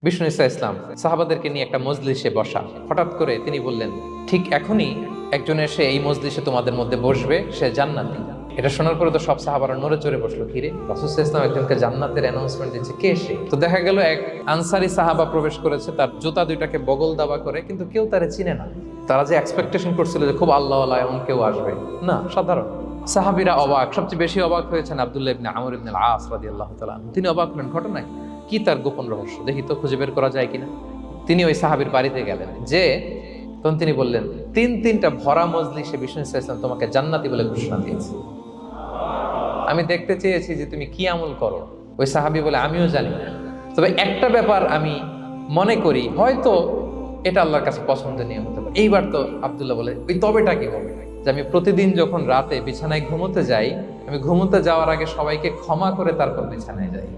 বিষ্ণু ইসা ইসলাম সাহাবাদেরকে নিয়ে একটা মজলিসে বসা, হঠাৎ করে তিনি বললেন, ঠিক এখনই একজন এসে এই মজলিসে তোমাদের মধ্যে বসবে, সে জান্নাতি। এটা শোনার পরে তো সব সাহাবারা নড়ে চড়ে বসলো, কিরে রাসূল সাল্লাল্লাহু আলাইহি ওয়াসাল্লাম একজনকে জান্নাতের অ্যানাউন্সমেন্ট দিচ্ছে, কে সে? তো দেখা গেল এক আনসারী সাহাবা প্রবেশ করেছে, তার জুতা দুইটাকে বগল দাবা করে, কিন্তু কেউ তারে চিনে না। তারা যে এক্সপেকটেশন করছিল যে খুব আল্লাহওয়ালা এমন কেউ আসবে, না, সাধারণ। সাহাবীরা অবাক, সবচেয়ে বেশি অবাক হয়েছেন আব্দুল্লাহ ইবনে আমর ইবনে আল-আস রাদিয়াল্লাহু তাআলা। তিনি অবাক হলেন, ঘটনা কি, তার গোপন রহস্য দেখি তো, খুঁজে বের করা যায় কিনা। তিনি ওই সাহাবীর বাড়িতে গেলেন, যে তখন তিনি বললেন, তিনটা ভরা মজলিসে বিষ্ণু ইসা ইসলাম তোমাকে জান্নাতি বলে ঘোষণা দিয়েছে। আমি দেখতে চেয়েছি যে তুমি কি আমল করো। ওই সাহাবী বলে, আমিও জানি না, তবে একটা ব্যাপার আমি মনে করি, হয়তো এটা আল্লাহর কাছে পছন্দনীয় হতে পারে। এইবার তো আব্দুল্লাহ বলে, ওই তবেটা কি হবে? যে আমি প্রতিদিন যখন রাতে বিছানায় ঘুমোতে যাই, আমি ঘুমোতে যাওয়ার আগে সবাইকে ক্ষমা করে তারপর বিছানায় যাই।